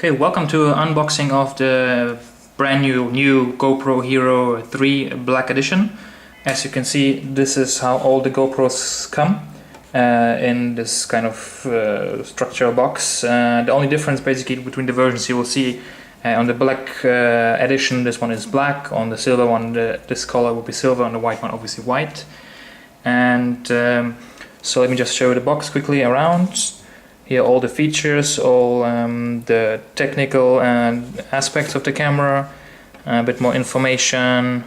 Okay, welcome to unboxing of the brand new GoPro Hero 3 Black Edition. As you can see, this is how all the GoPros come in this kind of structural box. The only difference basically between the versions you will see on the black edition, this one is black. On the silver one, this color will be silver. On the white one, obviously white. And so let me just show you the box quickly around. Here all the features, all the technical aspects of the camera, a bit more information,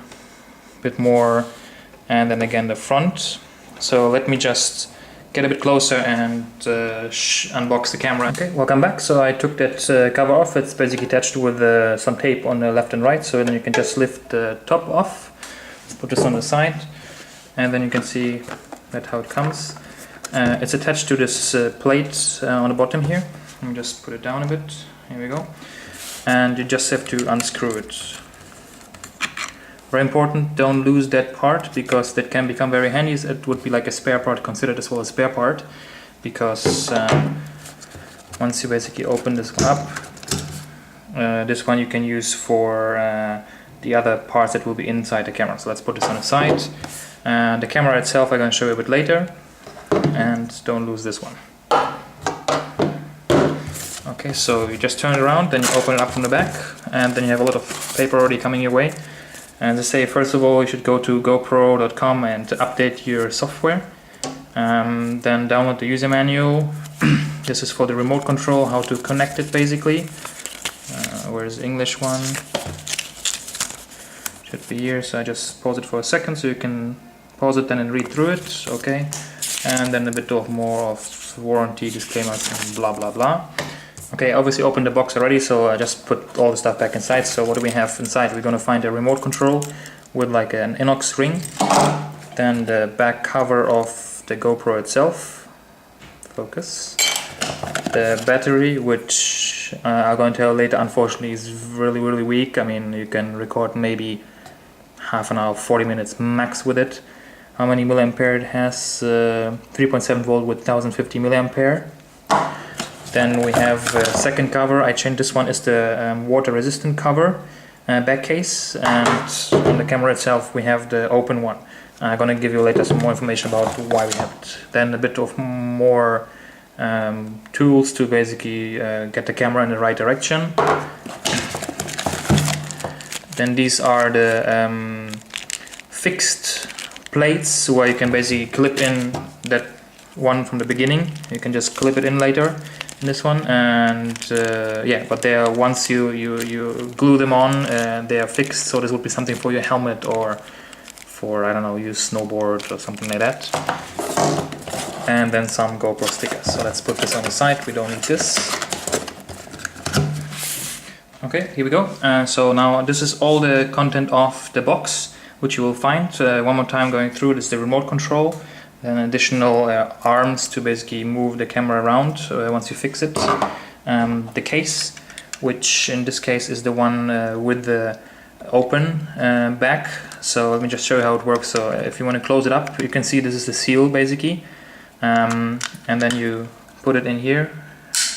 a bit more, and then again the front. So let me just get a bit closer and unbox the camera. Okay, welcome back. So I took that cover off. It's basically attached with some tape on the left and right, so then you can just lift the top off. Let's put this on the side, and then you can see that's how it comes. It's attached to this plate on the bottom here. Let me just put it down a bit. Here we go. And you just have to unscrew it. Very important, don't lose that part, because that can become very handy. It would be like a spare part, considered as well a spare part, because once you basically open this one up, this one you can use for the other parts that will be inside the camera. So let's put this on the side. The camera itself I'm going to show you a bit later. And don't lose this one. Okay, so you just turn it around, then you open it up from the back, and then you have a lot of paper already coming your way. And to say, first of all, you should go to GoPro.com and update your software. Then download the user manual. This is for the remote control, how to connect it basically. Where's the English one? Should be here, so I just pause it for a second so you can pause it then and read through it. Okay. And then a bit more of warranty disclaimers and blah blah blah. Okay, obviously opened the box already, so I just put all the stuff back inside. So what do we have inside? We're going to find a remote control with like an inox ring. Then the back cover of the GoPro itself. Focus. The battery, which I'm going to tell later, unfortunately is really weak. I mean, you can record maybe half an hour, 40 minutes max with it. How many milliampere it has? 3.7 volt with 1050 milliampere. Then we have a second cover. I changed this one. Is the water resistant cover back case, and on the camera itself we have the open one. I'm gonna give you later some more information about why we have it. Then a bit of more tools to basically get the camera in the right direction. Then these are the fixed plates where you can basically clip in that one from the beginning. You can just clip it in later in this one, and yeah, but they are, once you glue them on, they are fixed. So this would be something for your helmet or for, I don't know, use snowboard or something like that. And then some GoPro stickers. So let's put this on the side. We don't need this. Okay, here we go. So now this is all the content of the box, which you will find. One more time going through, this is the remote control, then additional arms to basically move the camera around once you fix it. The case, which in this case is the one with the open back. So let me just show you how it works. So if you want to close it up, you can see this is the seal basically, and then you put it in here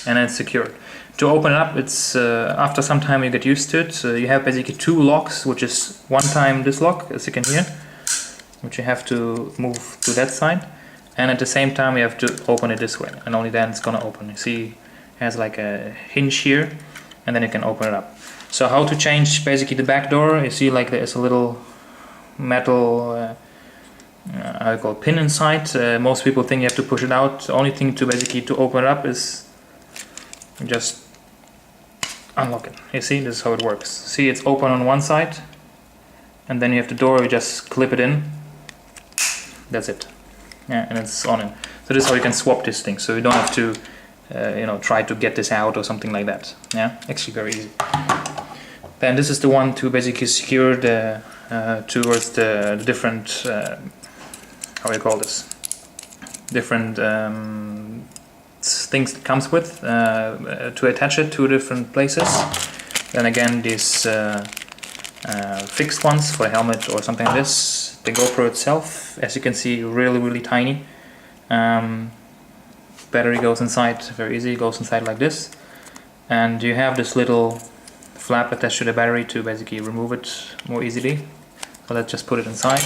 and then it's secured. To open it up, it's after some time you get used to it. So you have basically two locks, which is one time this lock, as you can hear, which you have to move to that side, and at the same time you have to open it this way, and only then it's gonna open. You see, it has like a hinge here, and then you can open it up. So how to change basically the back door? You see, like there's a little metal I call pin inside. Most people think you have to push it out. The only thing to basically to open it up is just unlock it. You see, this is how it works. See, it's open on one side, and then you have the door, you just clip it in. That's it. Yeah, and it's on it. So this is how you can swap this thing. So you don't have to, you know, try to get this out or something like that. Yeah, actually very easy. Then this is the one to basically secure the towards the different how do you call this? Different things it comes with to attach it to different places. Then again, these fixed ones for a helmet or something like this. The GoPro itself, as you can see, really tiny. Battery goes inside very easy, goes inside like this. and you have this little flap attached to the battery to basically remove it more easily. So let's just put it inside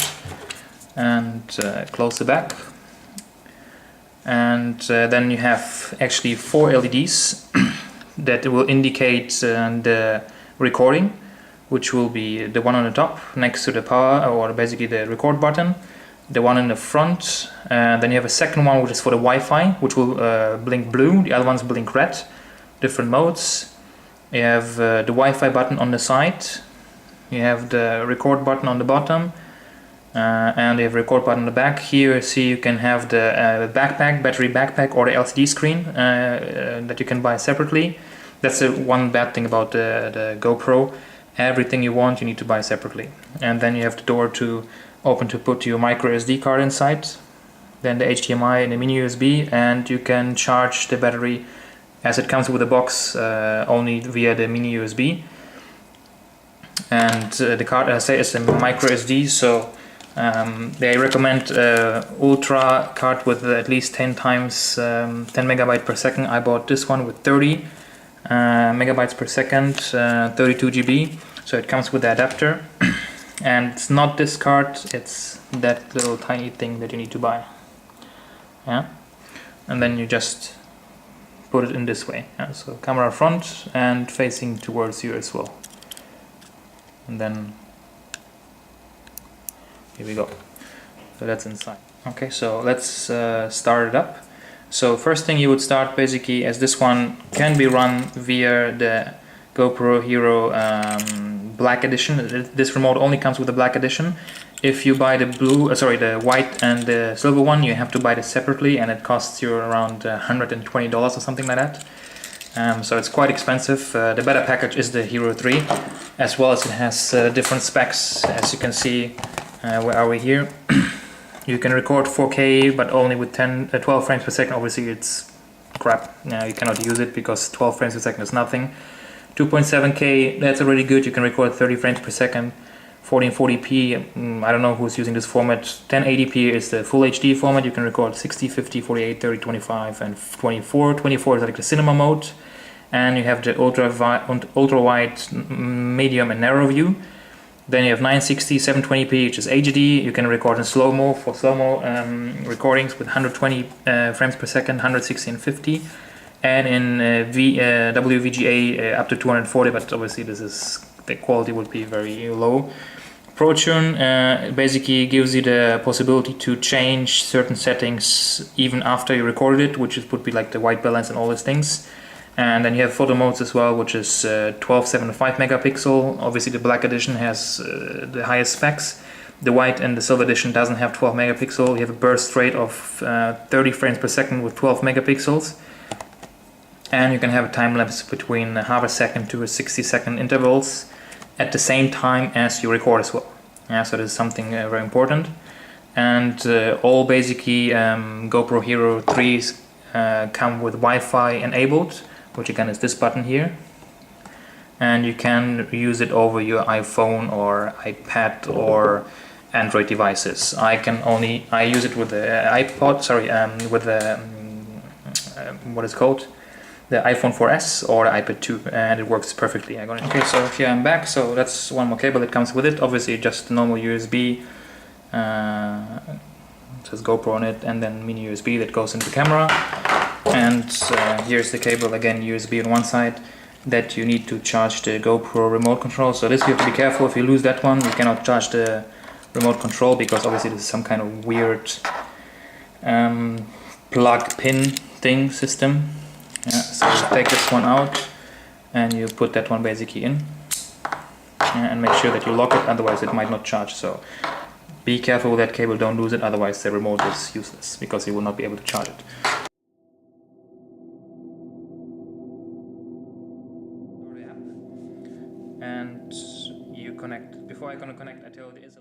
and close the back. And then you have actually 4 LEDs that will indicate the recording, which will be the one on the top next to the power, or basically the record button, the one in the front, then you have a second one which is for the Wi-Fi, which will blink blue, the other ones blink red, different modes. You have the Wi-Fi button on the side, you have the record button on the bottom, and you have a record button on the back. Here see you can have the backpack, battery backpack, or the LCD screen that you can buy separately. That's the one bad thing about the GoPro. Everything you want you need to buy separately. And then you have the door to open to put your micro SD card inside, then the HDMI and the mini USB, and you can charge the battery as it comes with the box only via the mini USB. And the card, as I say, is a micro SD, so they recommend ultra card with at least 10 times 10 megabytes per second. I bought this one with 30 megabytes per second, 32 GB, so it comes with the adapter. And it's not this card, it's that little tiny thing that you need to buy. Yeah, and then you just put it in this way. Yeah? So camera front and facing towards you as well. And then here we go. So that's inside. Okay, so let's start it up. So first thing you would start basically, as this one can be run via the GoPro Hero Black Edition. This remote only comes with the Black Edition. If you buy the the white and the silver one, you have to buy this separately, and it costs you around $120 or something like that. So it's quite expensive. The better package is the Hero 3, as well as it has different specs. As you can see, where are we here? You can record 4K, but only with 12 frames per second. Obviously it's crap. You cannot use it because 12 frames per second is nothing. 2.7K, that's already good. You can record 30 frames per second. 1440p, I don't know who's using this format. 1080p is the full HD format. You can record 60, 50, 48, 30, 25 and 24. 24 is like the cinema mode. And you have the ultra wide, medium and narrow view. Then you have 960, 720p, which is HD. You can record in slow-mo for slow-mo recordings with 120 frames per second, 160 and 50. And in WVGA up to 240, but obviously the quality would be very low. ProTune basically gives you the possibility to change certain settings even after you recorded it, which would be like the white balance and all these things. And then you have photo modes as well, which is 1275 megapixel. Obviously the Black Edition has the highest specs. The white and the silver edition doesn't have 12 megapixel. You have a burst rate of 30 frames per second with 12 megapixels. And you can have a time lapse between half a second to a 60-second intervals at the same time as you record as well. Yeah, so this is something very important. And all basically GoPro Hero 3s come with Wi-Fi enabled, which again is this button here. And you can use it over your iPhone or iPad or Android devices. I use it with the iPod, with the what is it called? The iPhone 4S or the iPad 2, and it works perfectly. Okay, so here I'm back. So that's one more cable that comes with it. Obviously just a normal USB, it says GoPro on it, and then mini USB that goes into the camera. And here's the cable, again USB on one side, that you need to charge the GoPro remote control. So this you have to be careful. If you lose that one, you cannot charge the remote control, because obviously this is some kind of weird plug pin thing system. Yeah, so you take this one out and you put that one basically in, and make sure that you lock it, otherwise it might not charge. So be careful with that cable, don't lose it, otherwise the remote is useless because you will not be able to charge it. And you connect. Before I'm gonna connect, I tell you there is a